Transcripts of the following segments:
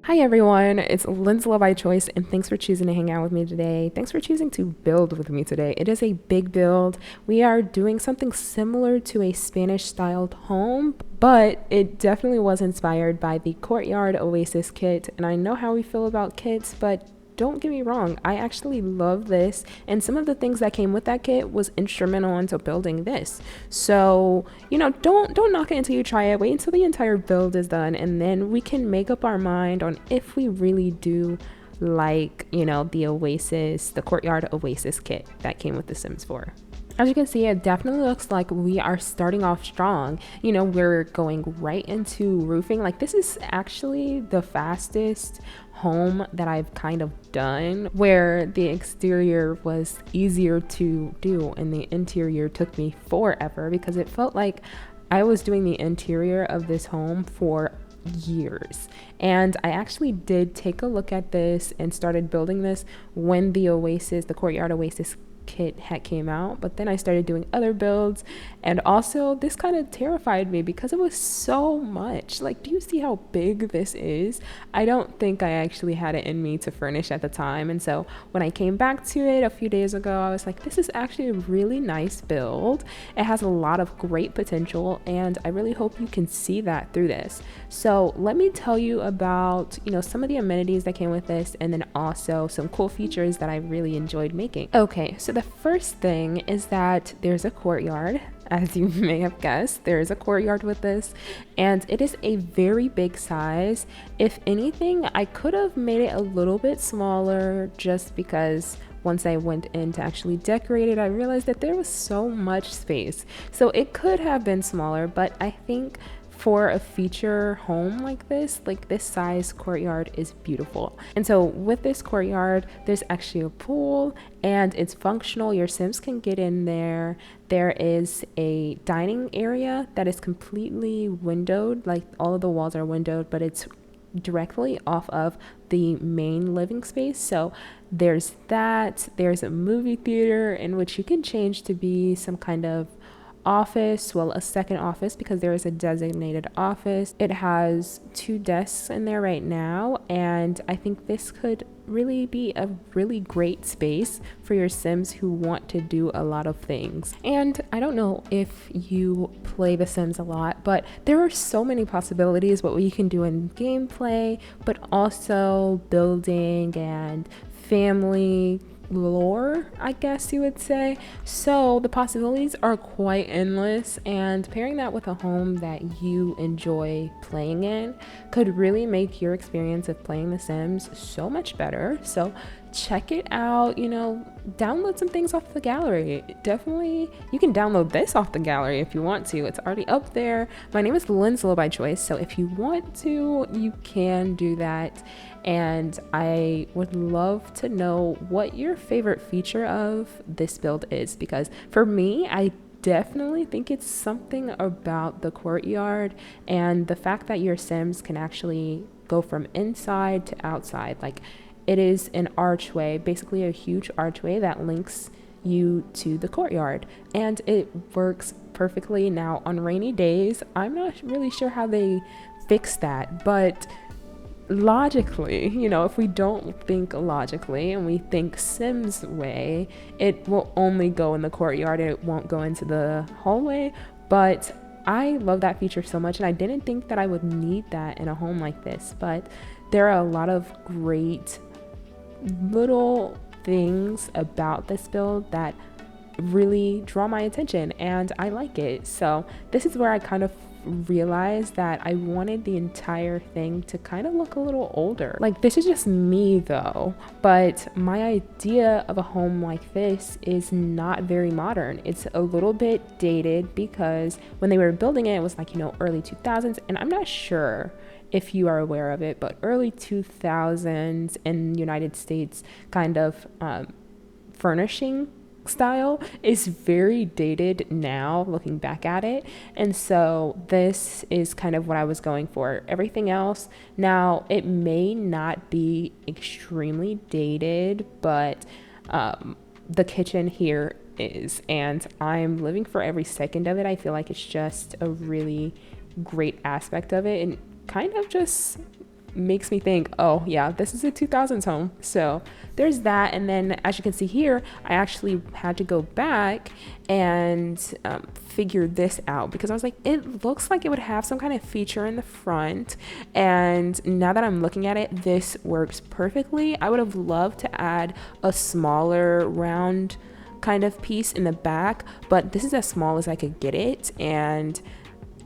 Hi everyone, it's LynzloByChoice, and thanks for choosing to hang out with me today. Thanks for choosing to build with me today. It is a big build. We are doing something similar to a Spanish-styled home, but it definitely was inspired by the Courtyard Oasis kit. And I know how we feel about kits, but don't get me wrong, I actually love this, and some of the things that came with that kit was instrumental into building this. So, don't knock it until you try it. Wait until the entire build is done, and then we can make up our mind on if we really do like, the Courtyard Oasis kit that came with The Sims 4. As you can see, it definitely looks like we are starting off strong. We're going right into roofing. Like, this is actually the fastest home that I've kind of done, where the exterior was easier to do and the interior took me forever, because it felt like I was doing the interior of this home for years. And I actually did take a look at this and started building this when the Courtyard Oasis kit had came out, but then I started doing other builds, and also this kind of terrified me because it was so much. Like, do you see how big this is? I don't think I actually had it in me to furnish at the time, and so when I came back to it a few days ago, I was like, this is actually a really nice build. It has a lot of great potential, and I really hope you can see that through this. So let me tell you about some of the amenities that came with this, and then also some cool features that I really enjoyed making. Okay, so the first thing is that there's a courtyard. As you may have guessed, there is a courtyard with this, and it is a very big size. If anything, I could have made it a little bit smaller, just because once I went in to actually decorate it, I realized that there was so much space. So it could have been smaller, but I think for a feature home like this size courtyard is beautiful. And so with this courtyard, there's actually a pool, and it's functional. Your Sims can get in there. There is a dining area that is completely windowed, like all of the walls are windowed, but it's directly off of the main living space. So there's that. There's a movie theater in which you can change to be some kind of office, well, a second office, because there is a designated office. It has 2 desks in there right now, and I think this could really be a really great space for your Sims who want to do a lot of things. And I don't know if you play The Sims a lot, but there are so many possibilities what you can do in gameplay, but also building and family lore, I guess you would say. So the possibilities are quite endless, and pairing that with a home that you enjoy playing in could really make your experience of playing The Sims so much better. So check it out, download some things off the gallery. Definitely, you can download this off the gallery if you want to. It's already up there. My name is LynzloByChoice, so if you want to, you can do that. And I would love to know what your favorite feature of this build is, because for me, I definitely think it's something about the courtyard and the fact that your Sims can actually go from inside to outside. Like, it is an archway, basically a huge archway that links you to the courtyard, and it works perfectly. Now, on rainy days, I'm not really sure how they fix that, but logically, if we don't think logically and we think Sims way, it will only go in the courtyard and it won't go into the hallway. But I love that feature so much, and I didn't think that I would need that in a home like this, but there are a lot of great little things about this build that really draw my attention, and I like it. So this is where I kind of realized that I wanted the entire thing to kind of look a little older. Like, this is just me though, but my idea of a home like this is not very modern. It's a little bit dated, because when they were building it, it was like, early 2000s, and I'm not sure if you are aware of it, but early 2000s in United States kind of furnishing style is very dated now, looking back at it. And so this is kind of what I was going for. Everything else, now it may not be extremely dated, but the kitchen here is, and I'm living for every second of it. I feel like it's just a really great aspect of it, and kind of just makes me think, oh yeah, this is a 2000s home. So there's that. And then as you can see here, I actually had to go back and figure this out, because I was like, it looks like it would have some kind of feature in the front. And now that I'm looking at it, this works perfectly. I would have loved to add a smaller round kind of piece in the back, but this is as small as I could get it. And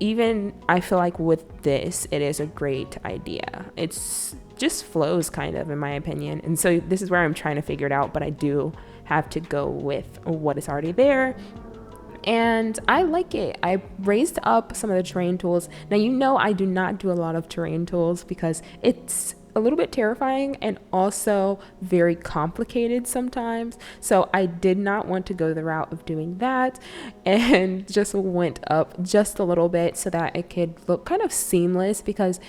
even I feel like with this, it is a great idea. It's just flows kind of, in my opinion. And so this is where I'm trying to figure it out, but I do have to go with what is already there. And I like it. I raised up some of the terrain tools. Now, you know, I do not do a lot of terrain tools because it's a little bit terrifying and also very complicated sometimes. So I did not want to go the route of doing that, and just went up just a little bit so that it could look kind of seamless, because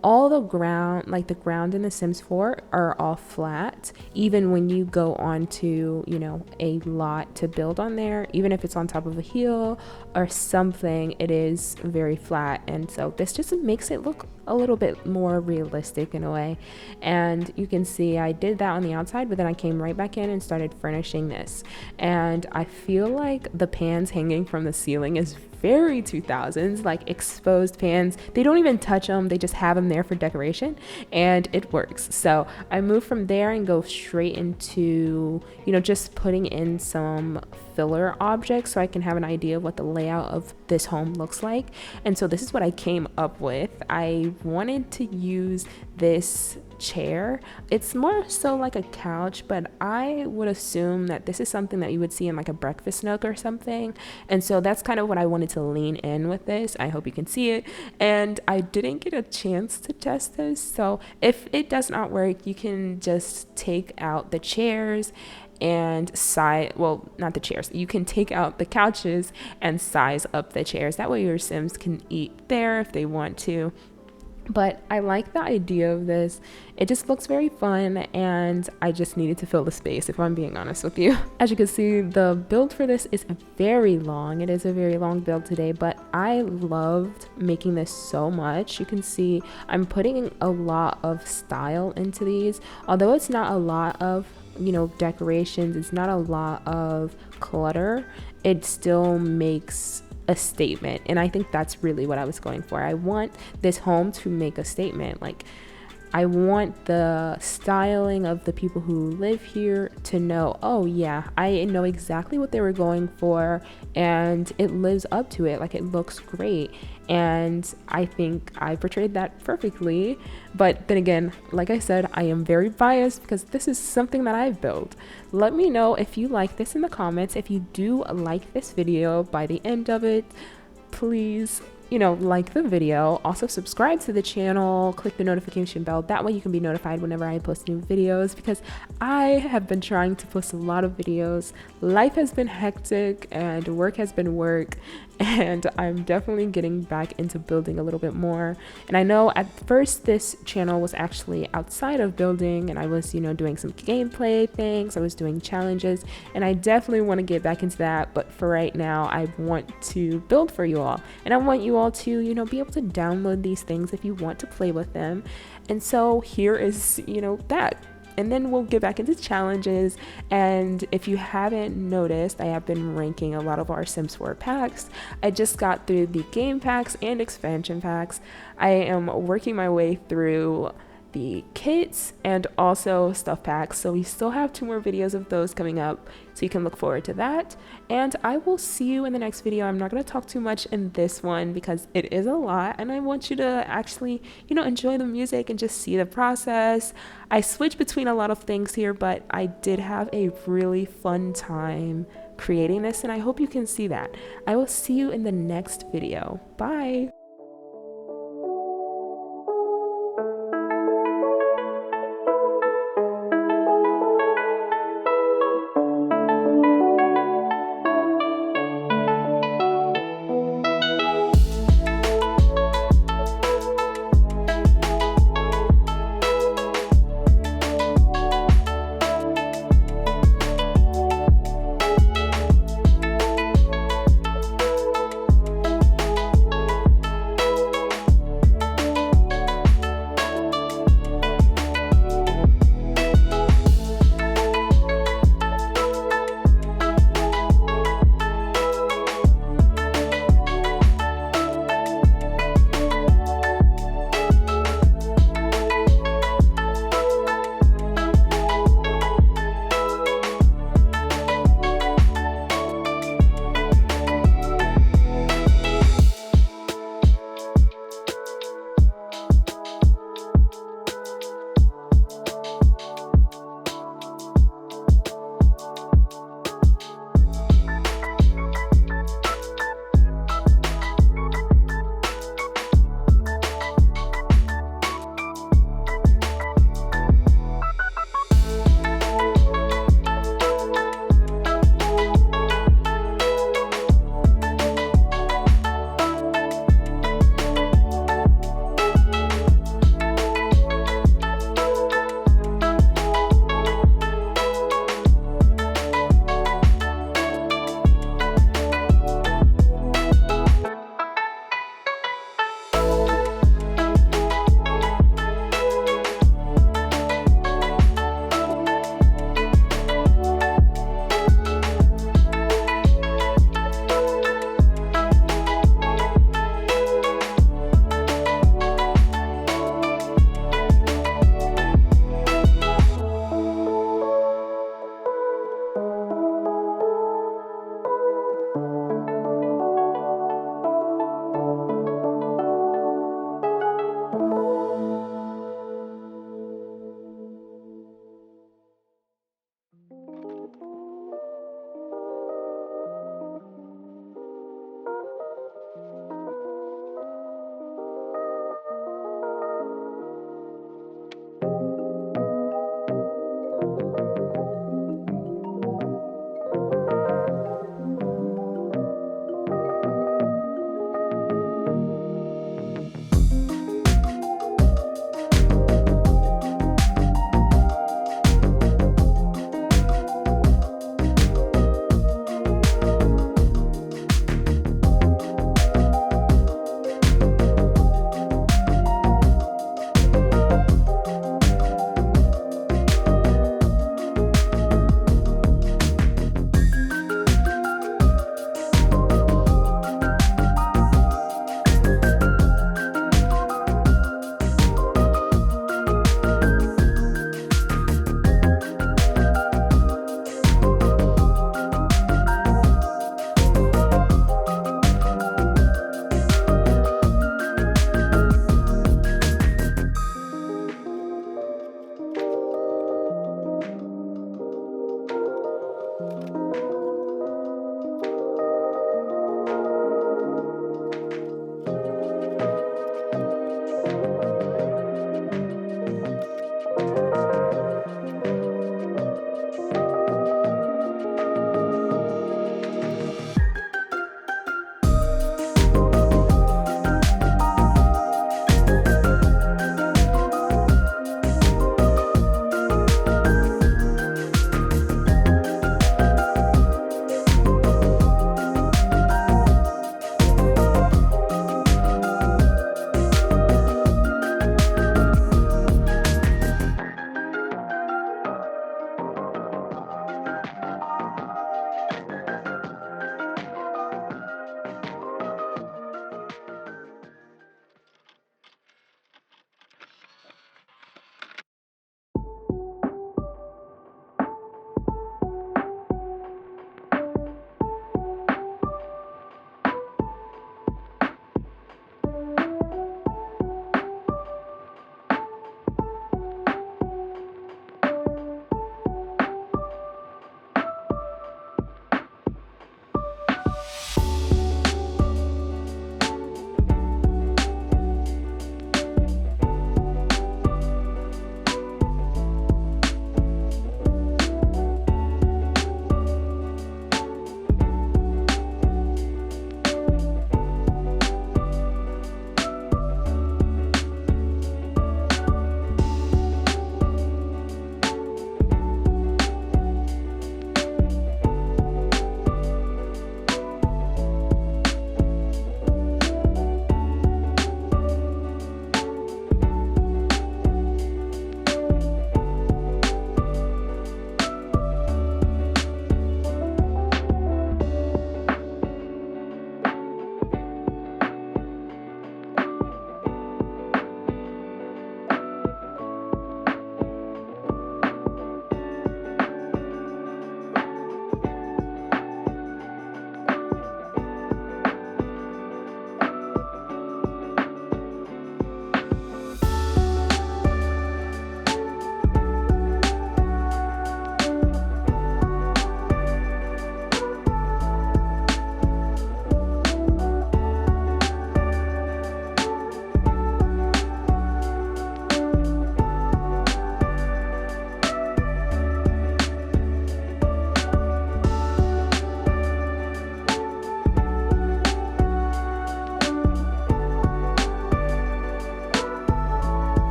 all the ground, like the ground in the Sims 4, are all flat. Even when you go onto, you know, a lot to build on there, even if it's on top of a hill or something, it is very flat. And so this just makes it look a little bit more realistic in a way. And you can see I did that on the outside, but then I came right back in and started furnishing this. And I feel like the pans hanging from the ceiling is very 2000s, like exposed pans. They don't even touch them, they just have them there for decoration, and it works. So I move from there and go straight into, you know, just putting in some filler objects so I can have an idea of what the layout of this home looks like. And so this is what I came up with. I wanted to use this chair. It's more so like a couch, but I would assume that this is something that you would see in like a breakfast nook or something. And so that's kind of what I wanted to lean in with this. I hope you can see it. And I didn't get a chance to test this, so if it does not work, you can just take out the chairs and size, well, not the chairs, you can take out the couches and size up the chairs. That way your Sims can eat there if they want to. But I like the idea of this. It just looks very fun, and I just needed to fill the space, if I'm being honest with you. As you can see, the build for this is very long. It is a very long build today, but I loved making this so much. You can see I'm putting a lot of style into these. Although it's not a lot of, you know, decorations, it's not a lot of clutter, it still makes a statement. And I think that's really what I was going for. I want this home to make a statement. Like, I want the styling of the people who live here to know, oh yeah, I know exactly what they were going for, and it lives up to it. Like, it looks great. And I think I portrayed that perfectly. But then again, like I said, I am very biased because this is something that I've built. Let me know if you like this in the comments. If you do like this video by the end of it, please, you know, like the video. Also subscribe to the channel, click the notification bell. That way you can be notified whenever I post new videos, because I have been trying to post a lot of videos. Life has been hectic and work has been work, and I'm definitely getting back into building a little bit more. And I know at first this channel was actually outside of building, and I was, you know, doing some gameplay things, I was doing challenges, and I definitely want to get back into that. But for right now, I want to build for you all, and I want you all to, you know, be able to download these things if you want to play with them. And so here is, you know, that. And then we'll get back into challenges. And if you haven't noticed, I have been ranking a lot of our Sims 4 packs. I just got through the game packs and expansion packs. I am working my way through the kits and also stuff packs, so we still have 2 more videos of those coming up, so you can look forward to that. And I will see you in the next video. I'm not going to talk too much in this one because it is a lot, and I want you to actually, you know, enjoy the music and just see the process. I switch between a lot of things here, but I did have a really fun time creating this, and I hope you can see that. I will see you in the next video. Bye.